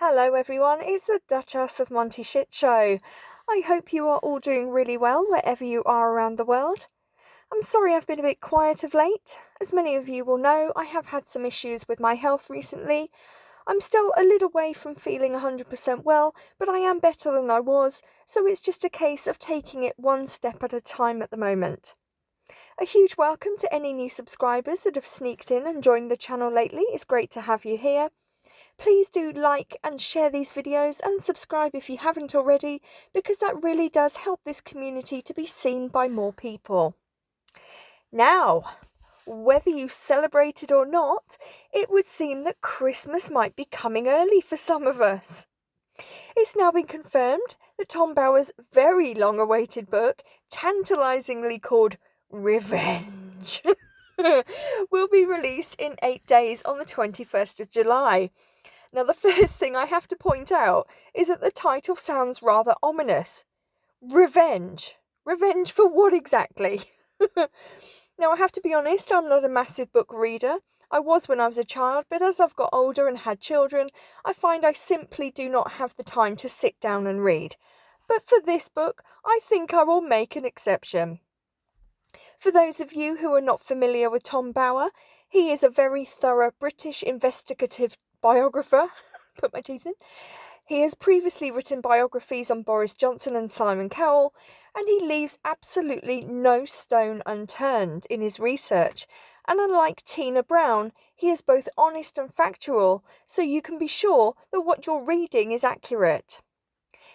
Hello everyone, it's the Duchess of Monty Shit Show. I hope you are all doing really well wherever you are around the world. I'm sorry I've been a bit quiet of late. As many of you will know, I have had some issues with my health recently. I'm still a little way from feeling 100% well, but I am better than I was, so it's just a case of taking it one step at a time at the moment. A huge welcome to any new subscribers that have sneaked in and joined the channel lately. It's great to have you here. Please do like and share these videos and subscribe if you haven't already, because that really does help this community to be seen by more people. Now, whether you celebrate it or not, it would seem that Christmas might be coming early for some of us. It's now been confirmed that Tom Bower's very long-awaited book, tantalisingly called Revenge, will be released in 8 days on the 21st of July. Now, the first thing I have to point out is that the title sounds rather ominous. Revenge. Revenge for what exactly? Now, I have to be honest, I'm not a massive book reader. I was when I was a child, but as I've got older and had children, I find I simply do not have the time to sit down and read. But for this book, I think I will make an exception. For those of you who are not familiar with Tom Bower, he is a very thorough British investigative biographer. Put my teeth in. He has previously written biographies on Boris Johnson and Simon Cowell, and he leaves absolutely no stone unturned in his research. And unlike Tina Brown, he is both honest and factual, so you can be sure that what you're reading is accurate.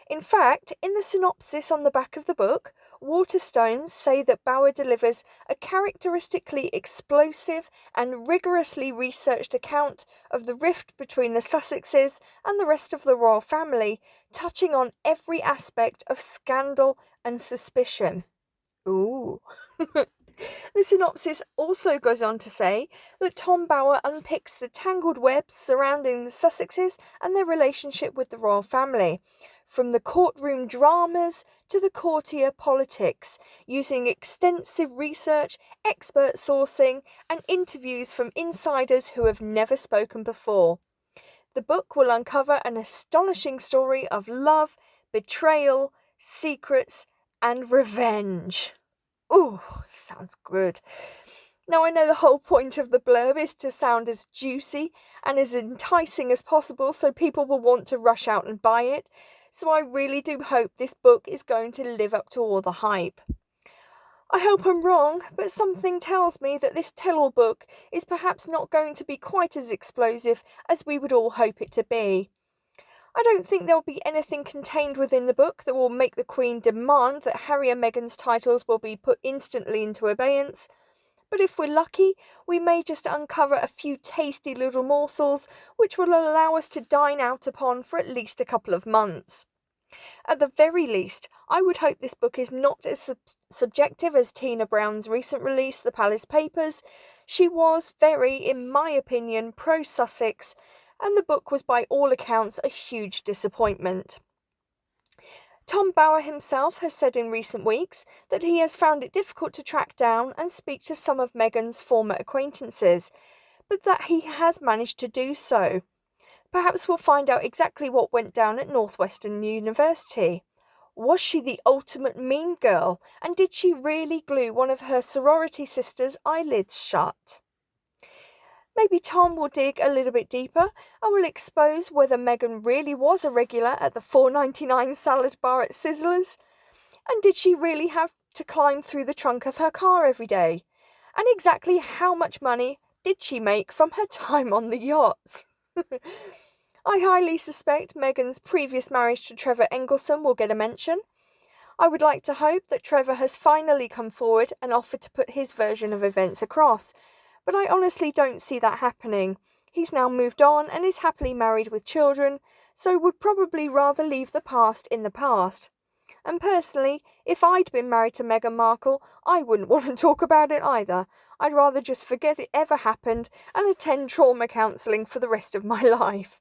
In fact, in the synopsis on the back of the book, Waterstones say that Bower delivers a characteristically explosive and rigorously researched account of the rift between the Sussexes and the rest of the royal family, touching on every aspect of scandal and suspicion. Ooh. The synopsis also goes on to say that Tom Bower unpicks the tangled webs surrounding the Sussexes and their relationship with the royal family, from the courtroom dramas to the courtier politics, using extensive research, expert sourcing, and interviews from insiders who have never spoken before. The book will uncover an astonishing story of love, betrayal, secrets, and revenge. Ooh, sounds good. Now, I know the whole point of the blurb is to sound as juicy and as enticing as possible so people will want to rush out and buy it, so I really do hope this book is going to live up to all the hype. I hope I'm wrong, but something tells me that this tell-all book is perhaps not going to be quite as explosive as we would all hope it to be. I don't think there'll be anything contained within the book that will make the Queen demand that Harry and Meghan's titles will be put instantly into abeyance, but if we're lucky, we may just uncover a few tasty little morsels which will allow us to dine out upon for at least a couple of months. At the very least, I would hope this book is not as subjective as Tina Brown's recent release, The Palace Papers. She was very, in my opinion, pro-Sussex, and the book was by all accounts a huge disappointment. Tom Bower himself has said in recent weeks that he has found it difficult to track down and speak to some of Meghan's former acquaintances, but that he has managed to do so. Perhaps we'll find out exactly what went down at Northwestern University. Was she the ultimate mean girl, and did she really glue one of her sorority sisters' eyelids shut? Maybe Tom will dig a little bit deeper and will expose whether Meghan really was a regular at the $4.99 salad bar at Sizzlers, and did she really have to climb through the trunk of her car every day, and exactly how much money did she make from her time on the yachts? I highly suspect Meghan's previous marriage to Trevor Engelson will get a mention. I would like to hope that Trevor has finally come forward and offered to put his version of events across, but I honestly don't see that happening. He's now moved on and is happily married with children, so would probably rather leave the past in the past. And personally, if I'd been married to Meghan Markle, I wouldn't want to talk about it either. I'd rather just forget it ever happened and attend trauma counselling for the rest of my life.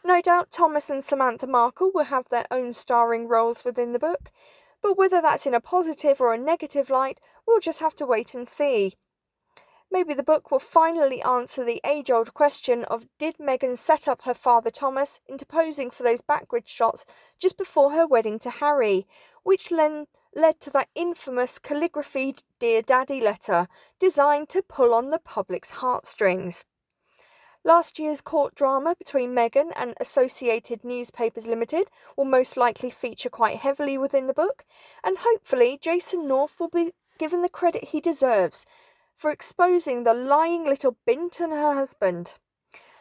No doubt Thomas and Samantha Markle will have their own starring roles within the book, but whether that's in a positive or a negative light, we'll just have to wait and see. Maybe the book will finally answer the age-old question of did Meghan set up her father Thomas into posing for those backward shots just before her wedding to Harry, which led to that infamous calligraphied Dear Daddy letter designed to pull on the public's heartstrings. Last year's court drama between Meghan and Associated Newspapers Limited will most likely feature quite heavily within the book, and hopefully Jason North will be given the credit he deserves for exposing the lying little bint and her husband.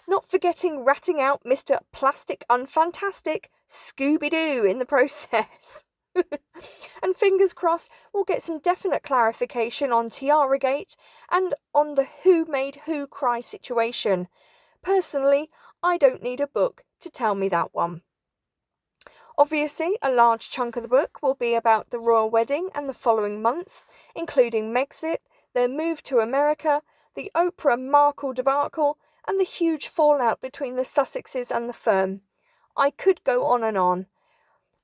Not forgetting ratting out Mr. Plastic Unfantastic Scooby-Doo in the process. And fingers crossed we'll get some definite clarification on Tiaragate and on the who made who cry situation. Personally, I don't need a book to tell me that one. Obviously, a large chunk of the book will be about the royal wedding and the following months, including Megxit, their move to America, the Oprah Markle debacle, and the huge fallout between the Sussexes and the firm. I could go on and on.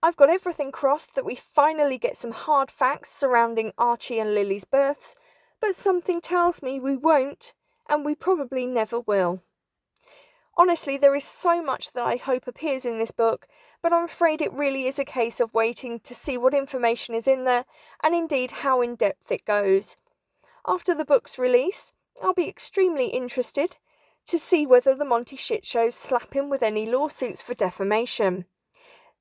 I've got everything crossed that we finally get some hard facts surrounding Archie and Lily's births, but something tells me we won't, and we probably never will. Honestly, there is so much that I hope appears in this book, but I'm afraid it really is a case of waiting to see what information is in there, and indeed how in-depth it goes. After the book's release, I'll be extremely interested to see whether the Monty Shit Shows slap him with any lawsuits for defamation.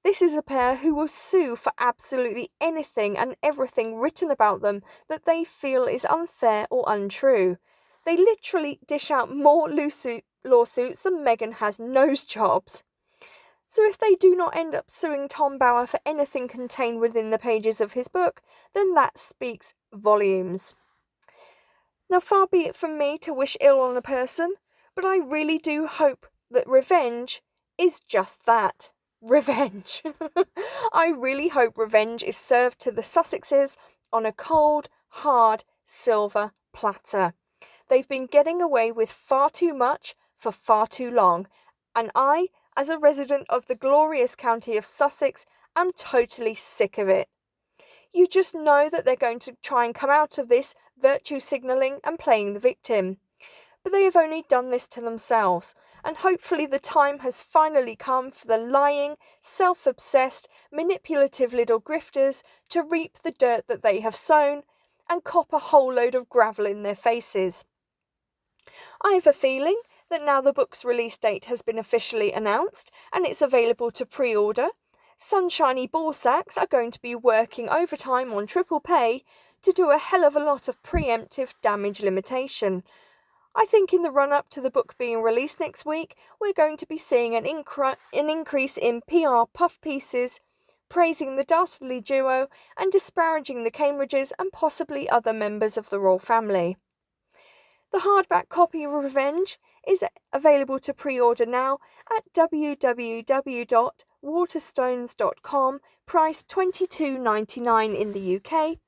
This is a pair who will sue for absolutely anything and everything written about them that they feel is unfair or untrue. They literally dish out more lawsuits than Meghan has nose jobs. So if they do not end up suing Tom Bower for anything contained within the pages of his book, then that speaks volumes. Now, far be it from me to wish ill on a person, but I really do hope that revenge is just that. Revenge. I really hope revenge is served to the Sussexes on a cold, hard, silver platter. They've been getting away with far too much for far too long, and I, as a resident of the glorious county of Sussex, am totally sick of it. You just know that they're going to try and come out of this virtue signalling and playing the victim. But they have only done this to themselves, and hopefully the time has finally come for the lying, self-obsessed, manipulative little grifters to reap the dirt that they have sown and cop a whole load of gravel in their faces. I have a feeling that now the book's release date has been officially announced and it's available to pre-order, sunshiny ball sacks are going to be working overtime on triple pay to do a hell of a lot of preemptive damage limitation. I think in the run-up to the book being released next week, we're going to be seeing an increase in PR puff pieces, praising the dastardly duo and disparaging the Cambridges and possibly other members of the royal family. The hardback copy of Revenge is available to pre-order now at www.waterstones.com, priced $22.99 in the UK.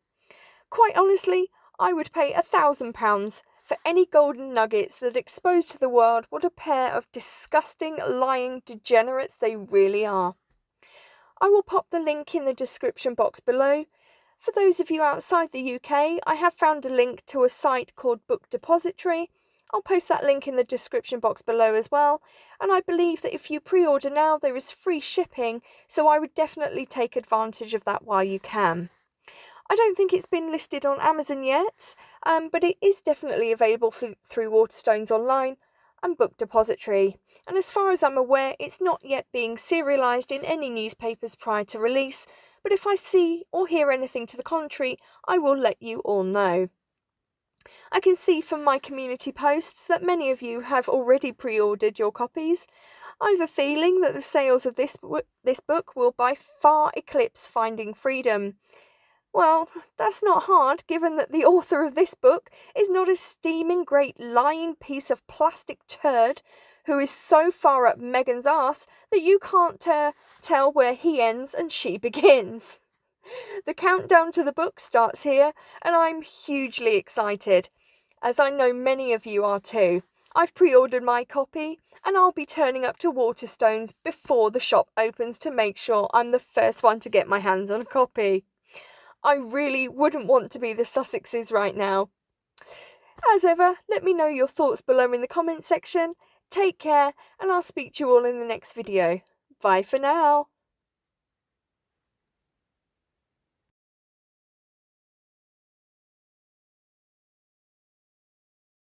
Quite honestly, I would pay £1,000 for any golden nuggets that expose to the world what a pair of disgusting, lying degenerates they really are. I will pop the link in the description box below. For those of you outside the UK, I have found a link to a site called Book Depository. I'll post that link in the description box below as well, and I believe that if you pre-order now there is free shipping, so I would definitely take advantage of that while you can. I don't think it's been listed on Amazon yet, but it is definitely available through Waterstones Online and Book Depository, and as far as I'm aware it's not yet being serialised in any newspapers prior to release, but if I see or hear anything to the contrary, I will let you all know. I can see from my community posts that many of you have already pre-ordered your copies. I have a feeling that the sales of this book will by far eclipse Finding Freedom. Well, that's not hard, given that the author of this book is not a steaming great lying piece of plastic turd who is so far up Meghan's arse that you can't tell where he ends and she begins. The countdown to the book starts here, and I'm hugely excited, as I know many of you are too. I've pre-ordered my copy, and I'll be turning up to Waterstones before the shop opens to make sure I'm the first one to get my hands on a copy. I really wouldn't want to be the Sussexes right now. As ever, let me know your thoughts below in the comments section. Take care, and I'll speak to you all in the next video. Bye for now.